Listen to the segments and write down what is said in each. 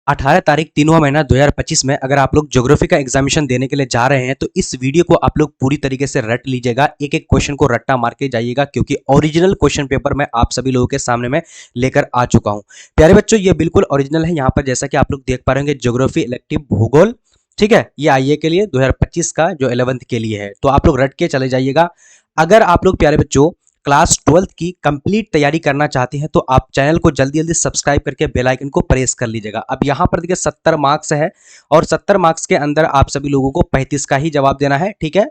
18 तारीख 3वां महीना 2025 में अगर आप लोग ज्योग्राफी का एग्जामिनेशन देने के लिए जा रहे हैं तो इस वीडियो को आप लोग पूरी तरीके से रट लीजिएगा, एक एक क्वेश्चन को रट्टा मार के जाइएगा, क्योंकि ओरिजिनल क्वेश्चन पेपर मैं आप सभी लोगों के सामने में लेकर आ चुका हूं। प्यारे बच्चों, ये बिल्कुल ओरिजिनल है। यहाँ पर जैसा कि आप लोग देख पा रहे होंगे, ज्योग्राफी इलेक्टिव भूगोल, ठीक है, ये आईए के लिए 2025 का जो 11th के लिए है, तो आप लोग रट के चले जाइएगा। अगर आप लोग प्यारे बच्चों क्लास 12th की कंप्लीट तैयारी करना चाहते हैं तो आप चैनल को जल्दी जल्दी सब्सक्राइब करके बेल आइकन को प्रेस कर लीजिएगा। अब यहाँ पर देखिए 70 मार्क्स है और 70 मार्क्स के अंदर आप सभी लोगों को 35 का ही जवाब देना है, ठीक है।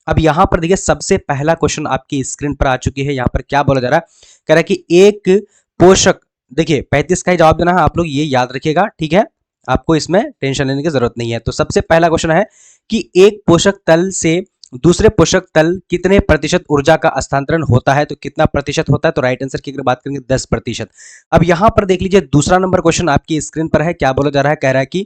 अब यहाँ पर देखिए सबसे पहला क्वेश्चन आपकी स्क्रीन पर आ चुकी है। यहाँ पर क्या बोला जा रहा है, कह रहा है कि एक पोषक, देखिए 35 का ही जवाब देना है, आप लोग ये याद रखिएगा, ठीक है, आपको इसमें टेंशन लेने की जरूरत नहीं है। तो सबसे पहला क्वेश्चन है कि एक पोषक तल से दूसरे पोषक तल कितने प्रतिशत ऊर्जा का हस्तांतरण होता है, तो कितना प्रतिशत होता है, तो राइट आंसर की अगर बात करेंगे 10%। अब यहां पर देख लीजिए दूसरा नंबर क्वेश्चन आपकी स्क्रीन पर है। क्या बोला जा रहा है, कह रहा है कि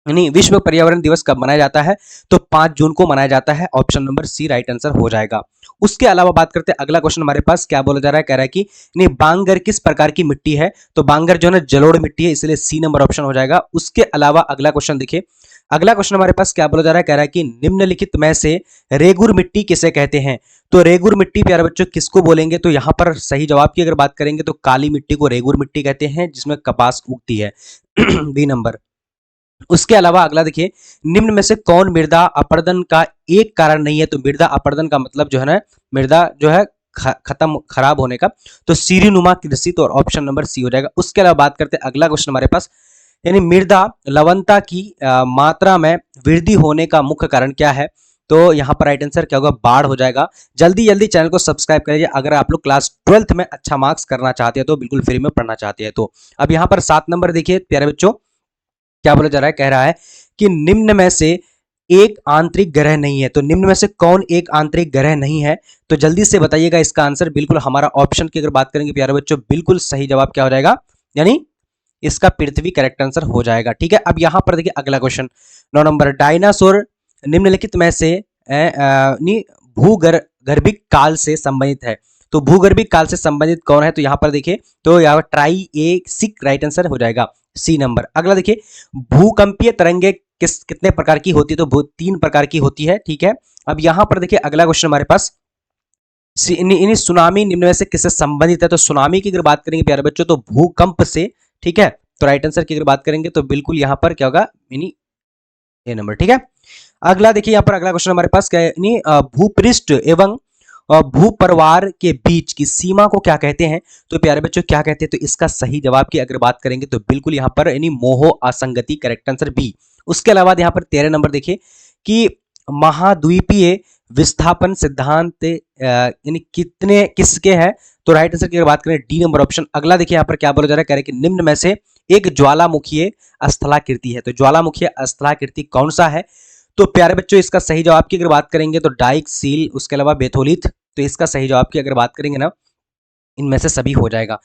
यानी विश्व पर्यावरण दिवस कब मनाया जाता है, तो 5 जून को मनाया जाता है। Option number C right answer हो जाएगा। उसके अलावा बात करते हैं अगला क्वेश्चन हमारे पास क्या बोला जा रहा है, कह रहा है कि नहीं बांगर किस प्रकार की मिट्टी है, तो बांगर जो है ना जलोढ़ मिट्टी है, इसलिए सी नंबर ऑप्शन हो जाएगा। उसके अलावा अगला क्वेश्चन देखिए, अगला क्वेश्चन हमारे पास क्या बोला जा रहा है, कह रहा है कि निम्नलिखित में से रेगुर मिट्टी किसे कहते हैं, तो रेगुर मिट्टी प्यारे बच्चों किसको बोलेंगे, तो यहां पर सही जवाब की अगर बात करेंगे तो काली मिट्टी को रेगुर मिट्टी कहते हैं, जिसमें कपास उगती है। B number. उसके अलावा अगला देखिए, निम्न में से कौन मृदा अपरदन का एक कारण नहीं है, तो मृदा अपरदन का मतलब जो है ना मृदा जो है खत्म खराब होने का, तो सीढ़ीनुमा कृषि, तो ऑप्शन नंबर सी हो जाएगा। उसके अलावा बात करते हैं अगला क्वेश्चन हमारे पास, यानी मृदा लवणता की मात्रा में वृद्धि होने का मुख्य कारण क्या है, तो यहाँ पर राइट आंसर क्या होगा, बाढ़ हो जाएगा। जल्दी जल्दी चैनल को सब्सक्राइब कर लीजिए अगर आप लोग क्लास 12th में अच्छा मार्क्स करना चाहते हैं, तो बिल्कुल फ्री में पढ़ना चाहते हैं तो। अब यहाँ पर 7 नंबर देखिए प्यारे बच्चों, क्या बोला जा रहा है, कह रहा है कि निम्न में से एक आंतरिक ग्रह नहीं है, तो निम्न में से कौन एक आंतरिक ग्रह नहीं है, तो जल्दी से बताइएगा इसका आंसर। बिल्कुल हमारा ऑप्शन की अगर बात करेंगे प्यारे बच्चों, बिल्कुल सही जवाब क्या हो जाएगा, यानी इसका पृथ्वी करेक्ट आंसर हो जाएगा, ठीक है। अब यहां पर देखिए अगला क्वेश्चन 9 नंबर, डायनासोर निम्नलिखित में से भूगर्भिक काल से संबंधित है, तो भूगर्भिक काल से संबंधित कौन है, तो यहां पर देखिए तो यहाँ ट्राई ए सिक राइट आंसर हो जाएगा, सी नंबर। अगला देखिए, भूकंपीय तरंगे कितने प्रकार की होती है, तो 3 प्रकार की होती है, ठीक है। अब यहां पर देखिए अगला क्वेश्चन हमारे पास, सुनामी निम्न में से किससे संबंधित है, तो सुनामी की अगर बात करेंगे प्यारे बच्चों तो भूकंप से, ठीक है। तो राइट आंसर की अगर बात करेंगे तो बिल्कुल यहां पर क्या होगा, यानी ए नंबर, ठीक है। अगला देखिए यहाँ पर अगला क्वेश्चन हमारे पास क्या है, भूपृष्ठ एवं भूपरवार के बीच की सीमा को क्या कहते हैं, तो प्यारे बच्चों क्या कहते हैं, तो इसका सही जवाब की अगर बात करेंगे तो बिल्कुल यहाँ पर यानी मोह असंगति, करेक्ट आंसर बी। उसके अलावा यहाँ पर 13 नंबर देखिए कि महाद्वीपीय विस्थापन सिद्धांत यानी कितने किसके हैं, तो राइट आंसर की अगर बात करें डी नंबर ऑप्शन। अगला देखिए यहाँ पर क्या बोला जा रहा है, कह रहे हैं कि निम्न में से एक ज्वालामुखीय स्थलाकृति है, तो ज्वालामुखीय स्थलाकृति कौन सा है, तो प्यारे बच्चों इसका सही जवाब की अगर बात करेंगे तो डाइक सील, उसके अलावा बेथोलिथ, तो इसका सही जवाब की अगर बात करेंगे ना, इनमें से सभी हो जाएगा।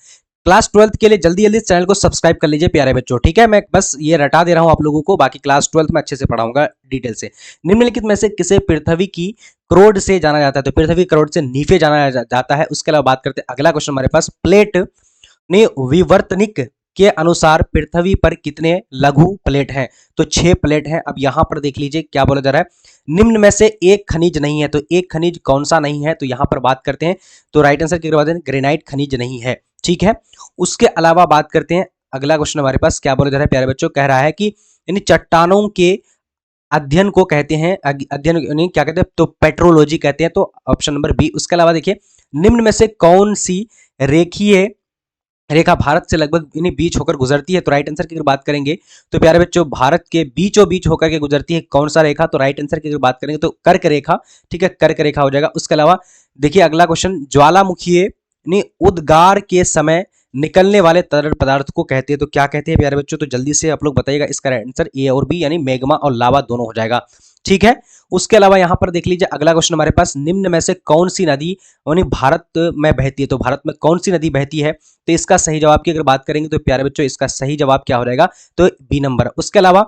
क्लास 12th के लिए जल्दी जल्दी चैनल को सब्सक्राइब कर लीजिए प्यारे बच्चों, ठीक है। मैं बस ये रटा दे रहा हूं आप लोगों को, बाकी क्लास 12th में अच्छे से पढ़ाऊंगा डिटेल से। निम्नलिखित में से किसे पृथ्वी की क्रोड से जाना जाता है, तो पृथ्वी क्रोड से नीचे जाना जाता है। उसके अलावा बात करते हैं अगला क्वेश्चन हमारे पास, प्लेट ने विवर्तनिक के अनुसार पृथ्वी पर कितने लघु प्लेट हैं, तो 6 प्लेट हैं। अब यहां पर देख लीजिए क्या बोला जा रहा है, निम्न में से एक खनिज नहीं है, तो एक खनिज कौन सा नहीं है, तो यहां पर बात करते हैं तो राइट आंसर की बात है ग्रेनाइट खनिज नहीं है, ठीक है। उसके अलावा बात करते हैं अगला क्वेश्चन हमारे पास क्या बोला जा रहा है प्यारे बच्चों, कह रहा है कि यानी चट्टानों के अध्ययन को कहते हैं, अध्ययन यानी क्या कहते हैं, तो पेट्रोलॉजी कहते हैं, तो ऑप्शन नंबर बी। उसके अलावा देखिए, निम्न में से कौन सी रेखीय रेखा भारत से लगभग इन्हीं बीच होकर गुजरती है, तो राइट आंसर की अगर बात करेंगे तो प्यारे बच्चों भारत के बीचों बीच होकर के गुजरती है कौन सा रेखा, तो राइट आंसर की अगर बात करेंगे तो कर्क रेखा, ठीक है, कर्क रेखा हो जाएगा। उसके अलावा देखिए अगला क्वेश्चन, ज्वालामुखीय उद्गार के समय निकलने वाले तरल पदार्थ को कहते हैं, तो क्या कहते हैं प्यारे बच्चों, तो जल्दी से आप लोग बताइएगा, इसका आंसर ए और बी यानी मैग्मा और लावा दोनों हो जाएगा, ठीक है। उसके अलावा यहां पर देख लीजिए अगला क्वेश्चन हमारे पास, निम्न में से कौन सी नदी यानी भारत में बहती है, तो भारत में कौन सी नदी बहती है, तो इसका सही जवाब की अगर बात करेंगे तो प्यारे बच्चों इसका सही जवाब क्या हो जाएगा, तो बी नंबर। उसके अलावा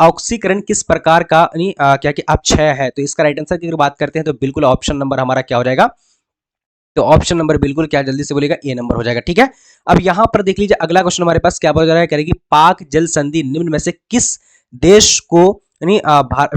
ऑक्सीकरण किस प्रकार का क्या कि अपक्षय है, तो इसका राइट आंसर की अगर बात करते हैं तो बिल्कुल ऑप्शन नंबर हमारा क्या हो जाएगा, तो ऑप्शन नंबर बिल्कुल क्या जल्दी से बोलेगा ए नंबर हो जाएगा। ठीक है, अब यहां पर देख लीजिए अगला क्वेश्चन हमारे पास क्या बोला जा रहा है, करेगी पाक जल संधि निम्न में से किस देश को यानी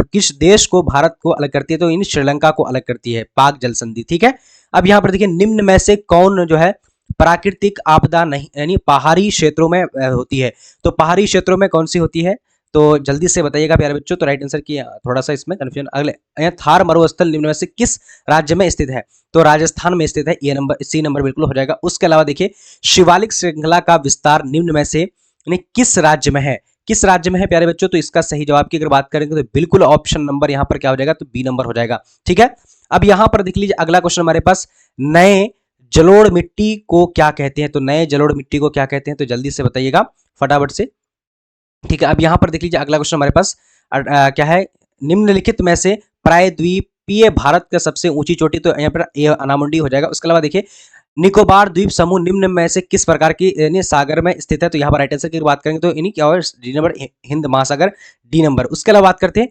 किस देश को भारत को अलग करती है, तो इन श्रीलंका को अलग करती है पाक जल संधि। ठीक है, अब यहां पर देखिए निम्न में से कौन जो है प्राकृतिक आपदा नहीं यानी पहाड़ी क्षेत्रों में होती है, तो पहाड़ी क्षेत्रों में कौन सी होती है, तो जल्दी से बताइएगा प्यारे बच्चों। तो राइट आंसर की थोड़ा सा इसमें कंफ्यूजन, अगले थार मरुस्थल निम्न में से किस राज्य में स्थित है, तो राजस्थान में स्थित है, ये नंबर सी नंबर बिल्कुल हो जाएगा। उसके अलावा देखिए शिवालिक श्रृंखला का विस्तार निम्न में से किस राज्य में है, किस राज्य में है प्यारे बच्चों, तो इसका सही जवाब की अगर बात करेंगे तो बिल्कुल ऑप्शन नंबर यहाँ पर क्या हो जाएगा, तो बी नंबर हो जाएगा। ठीक है, अब यहां पर देख लीजिए अगला क्वेश्चन हमारे पास, नए जलोढ़ मिट्टी को क्या कहते हैं, तो नए जलोढ़ मिट्टी को क्या कहते हैं, तो जल्दी से बताइएगा फटाफट से। ठीक है, अब यहां पर देख लीजिए अगला क्वेश्चन हमारे पास क्या है, निम्नलिखित में से प्रायद्वीपीय भारत का सबसे ऊंची चोटी, तो यहाँ पर ये अनामुंडी हो जाएगा। उसके अलावा देखिए निकोबार द्वीप समूह निम्न में से किस प्रकार की यानी सागर में स्थित है, तो यहाँ पर राइट आंसर की बात करेंगे तो इन्हीं क्या होगा, डी नंबर हिंद महासागर, डी नंबर। उसके अलावा बात करते हैं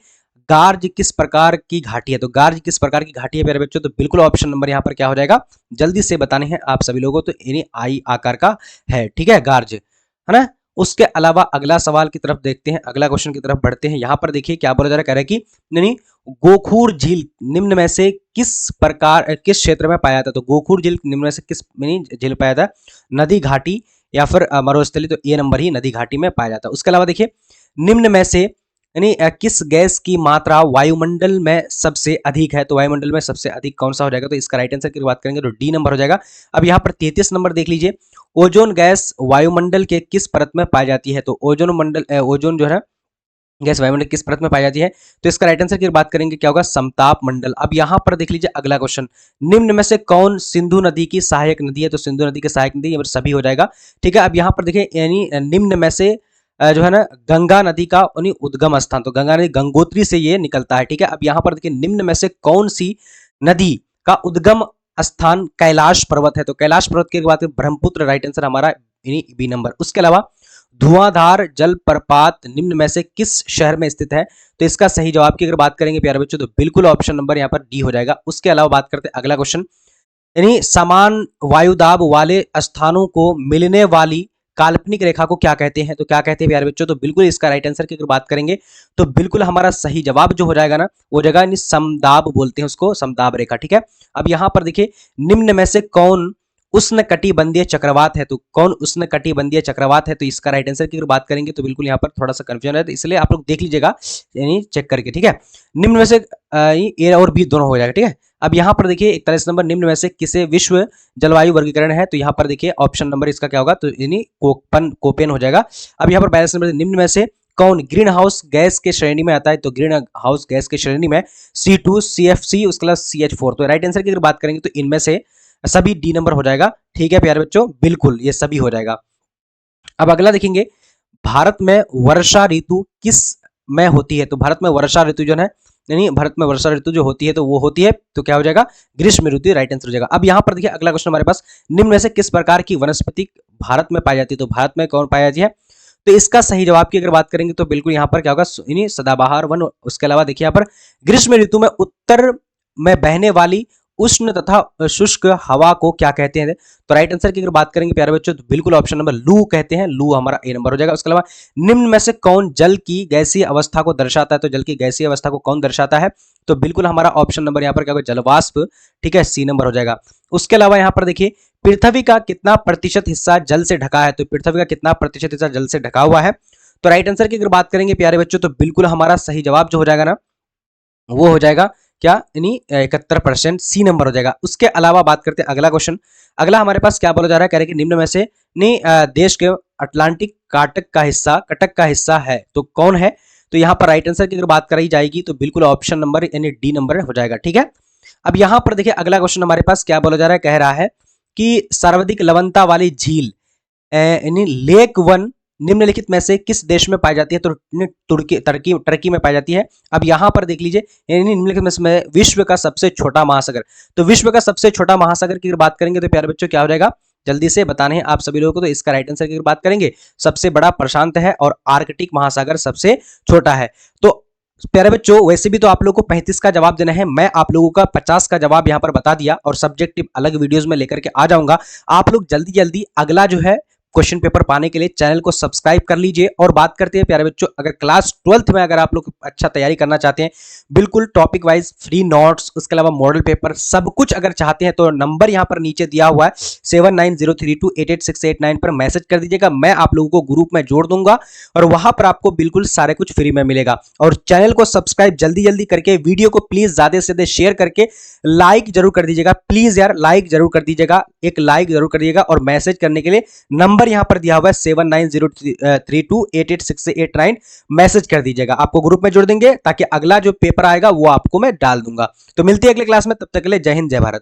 गार्ज किस प्रकार की घाटी है, तो गार्ज किस प्रकार की घाटी है प्यारे बच्चों, तो बिल्कुल ऑप्शन नंबर यहाँ पर क्या हो जाएगा, जल्दी से बताने हैं आप सभी लोगों, तो यानी आई आकार का है। ठीक है, गार्ज है ना। उसके अलावा अगला सवाल की तरफ देखते हैं, अगला क्वेश्चन की तरफ बढ़ते हैं। यहाँ पर देखिए क्या बोला जा रहा है, कह रहा है कि नहीं गोखूर झील निम्न में से किस प्रकार किस क्षेत्र में पाया जाता है, तो गोखूर झील निम्न में से किस झील पाया जाता है, नदी घाटी या फिर मरुस्थली, तो ये नंबर ही नदी घाटी में पाया जाता है। उसके अलावा देखिए निम्न में से यानी किस गैस की मात्रा वायुमंडल में सबसे अधिक है, तो वायुमंडल में सबसे अधिक कौन सा हो जाएगा, तो इसका राइट आंसर की बात करेंगे तो डी नंबर हो जाएगा। अब यहाँ पर 33 नंबर देख लीजिए, ओजोन गैस वायुमंडल के किस परत में पाई जाती है, तो ओजोन जो है गैस वायुमंडल किस परत में पाई जाती है, तो इसका राइट आंसर की बात करेंगे क्या होगा, समताप मंडल। अब यहाँ पर देख लीजिए अगला क्वेश्चन, निम्न में से कौन सिंधु नदी की सहायक नदी है, तो सिंधु नदी की सहायक नदी सभी हो जाएगा। ठीक है, अब यहाँ पर देखिए यानी निम्न में से जो है ना गंगा नदी का उद्गम स्थान, तो गंगा नदी गंगोत्री से ये निकलता है। ठीक है, अब यहाँ पर देखिए निम्न में से कौन सी नदी का उद्गम स्थान कैलाश पर्वत है, तो कैलाश पर्वत की बात ब्रह्मपुत्र, राइट आंसर हमारा बी नंबर। उसके अलावा धुआंधार जलप्रपात निम्न में से किस शहर में स्थित है, तो इसका सही जवाब की अगर बात करेंगे प्यारे बच्चों तो बिल्कुल ऑप्शन नंबर यहाँ पर डी हो जाएगा। उसके अलावा बात करते हैं अगला क्वेश्चन, यानी समान वायुदाब वाले स्थानों को मिलने वाली काल्पनिक रेखा को क्या कहते हैं, तो क्या कहते हैं प्यारे बच्चों, तो बिल्कुल इसका राइट आंसर की अगर बात करेंगे तो बिल्कुल हमारा सही जवाब जो हो जाएगा ना वो जगह समदाब बोलते हैं उसको, समदाब रेखा। ठीक है, अब यहां पर देखिए निम्न में से कौन उष्णकटिबंधीय चक्रवात है, तो कौन उष्णकटिबंधीय चक्रवात है, तो इसका राइट आंसर की अगर बात करेंगे तो बिल्कुल यहाँ पर थोड़ा सा कंफ्यूजन है, तो इसलिए आप लोग देख लीजिएगा यानी चेक करके। ठीक है, निम्न में से ए और बी दोनों हो जाएगा। ठीक है, अब यहाँ पर देखिए 41 नंबर, निम्न में से किसे विश्व जलवायु वर्गीकरण है, तो यहाँ पर देखिए ऑप्शन नंबर इसका क्या होगा, तो यानी कोपेन हो जाएगा। अब यहाँ पर 42 नंबर, निम्न में से कौन ग्रीन हाउस गैस के श्रेणी में आता है, तो ग्रीन हाउस गैस के श्रेणी में C2 CFC उसके बाद CH4, तो राइट आंसर की अगर बात करेंगे तो इनमें से सभी डी नंबर हो जाएगा। ठीक है प्यारे बच्चों, बिल्कुल ये सभी हो जाएगा। अब अगला देखेंगे, भारत में वर्षा ऋतु किस में होती है, तो भारत में वर्षा ऋतु जो है यानी भारत में वर्षा ऋतु जो होती है तो वो होती है तो क्या हो जाएगा, ग्रीष्म ऋतु, राइट आंसर हो जाएगा। अब यहाँ पर देखिए अगला क्वेश्चन हमारे पास, निम्न में से किस प्रकार की वनस्पति भारत में पाई जाती है, तो भारत में कौन पाई जाती है, तो इसका सही जवाब की अगर बात करेंगे तो बिल्कुल यहाँ पर क्या होगा, सदाबहार वन। उसके अलावा देखिए यहाँ पर ग्रीष्म ऋतु में उत्तर में बहने वाली उष्ण तथा शुष्क हवा को क्या कहते हैं, तो राइट आंसर की अगर बात करेंगे प्यारे बच्चों तो बिल्कुल ऑप्शन नंबर लू कहते हैं, लू हमारा ए नंबर हो जाएगा। उसके अलावा निम्न में से कौन जल की गैसीय अवस्था को दर्शाता है, तो जल की गैसीय अवस्था को कौन दर्शाता है, तो बिल्कुल हमारा ऑप्शन नंबर यहाँ पर क्या होगा, जलवाष्प। ठीक है, सी नंबर हो जाएगा। उसके अलावा यहाँ पर देखिए पृथ्वी का कितना प्रतिशत हिस्सा जल से ढका है, तो पृथ्वी का कितना प्रतिशत हिस्सा जल से ढका हुआ है, तो राइट आंसर की अगर बात करेंगे प्यारे बच्चों तो बिल्कुल हमारा सही जवाब जो हो जाएगा ना वो हो जाएगा क्या, यानी 71%, सी नंबर हो जाएगा। उसके अलावा बात करते हैं अगला क्वेश्चन, अगला हमारे पास क्या बोला जा रहा है, कह रहे कि निम्न में से देश के अटलांटिक कटक का हिस्सा है तो कौन है, तो यहाँ पर राइट आंसर की अगर बात कराई जाएगी तो बिल्कुल ऑप्शन नंबर यानी डी नंबर हो जाएगा। ठीक है, अब यहाँ पर देखिए अगला क्वेश्चन हमारे पास क्या बोला जा रहा है, कह रहा है कि सर्वाधिक लवणता वाली झील यानी लेक वन निम्नलिखित में से किस देश में पाई जाती है, तो टर्की में पाई जाती है। अब यहां पर देख लीजिए यानी निम्नलिखित में विश्व का सबसे छोटा महासागर, तो विश्व का सबसे छोटा महासागर की बात करेंगे तो प्यारे बच्चों क्या हो जाएगा, जल्दी से बताने हैं आप सभी लोगों को, तो इसका राइट आंसर की बात करेंगे सबसे बड़ा प्रशांत है और आर्कटिक महासागर सबसे छोटा है। तो प्यारे बच्चों, वैसे भी तो आप लोगों को 35 का जवाब देना है। मैं आप लोगों का 50 का जवाब यहां पर बता दिया और सब्जेक्टिव अलग वीडियोस में लेकर के आ जाऊंगा। आप लोग जल्दी जल्दी अगला जो है क्वेश्चन पेपर पाने के लिए चैनल को सब्सक्राइब कर लीजिए। और बात करते हैं प्यारे बच्चों, अगर क्लास 12th में अगर आप लोग अच्छा तैयारी करना चाहते हैं, बिल्कुल टॉपिक वाइज फ्री नोट्स, उसके अलावा मॉडल पेपर सब कुछ अगर चाहते हैं, तो नंबर यहां पर नीचे दिया हुआ है 7903288689 पर मैसेज कर दीजिएगा। मैं आप लोगों को ग्रुप में जोड़ दूंगा और वहां पर आपको बिल्कुल सारे कुछ फ्री में मिलेगा। और चैनल को सब्सक्राइब जल्दी जल्दी करके, वीडियो को प्लीज ज्यादा से ज्यादा शेयर करके लाइक जरूर कर दीजिएगा। प्लीज यार लाइक जरूर कर दीजिएगा, एक लाइक जरूर कर दीजिएगा। और मैसेज करने के लिए नंबर यहां पर दिया हुआ है 7903288689, मैसेज कर दीजिएगा। आपको ग्रुप में जोड़ देंगे ताकि अगला जो पेपर आएगा वो आपको मैं डाल दूंगा। तो मिलते हैं अगले क्लास में, तब तक के लिए जय हिंद जय भारत।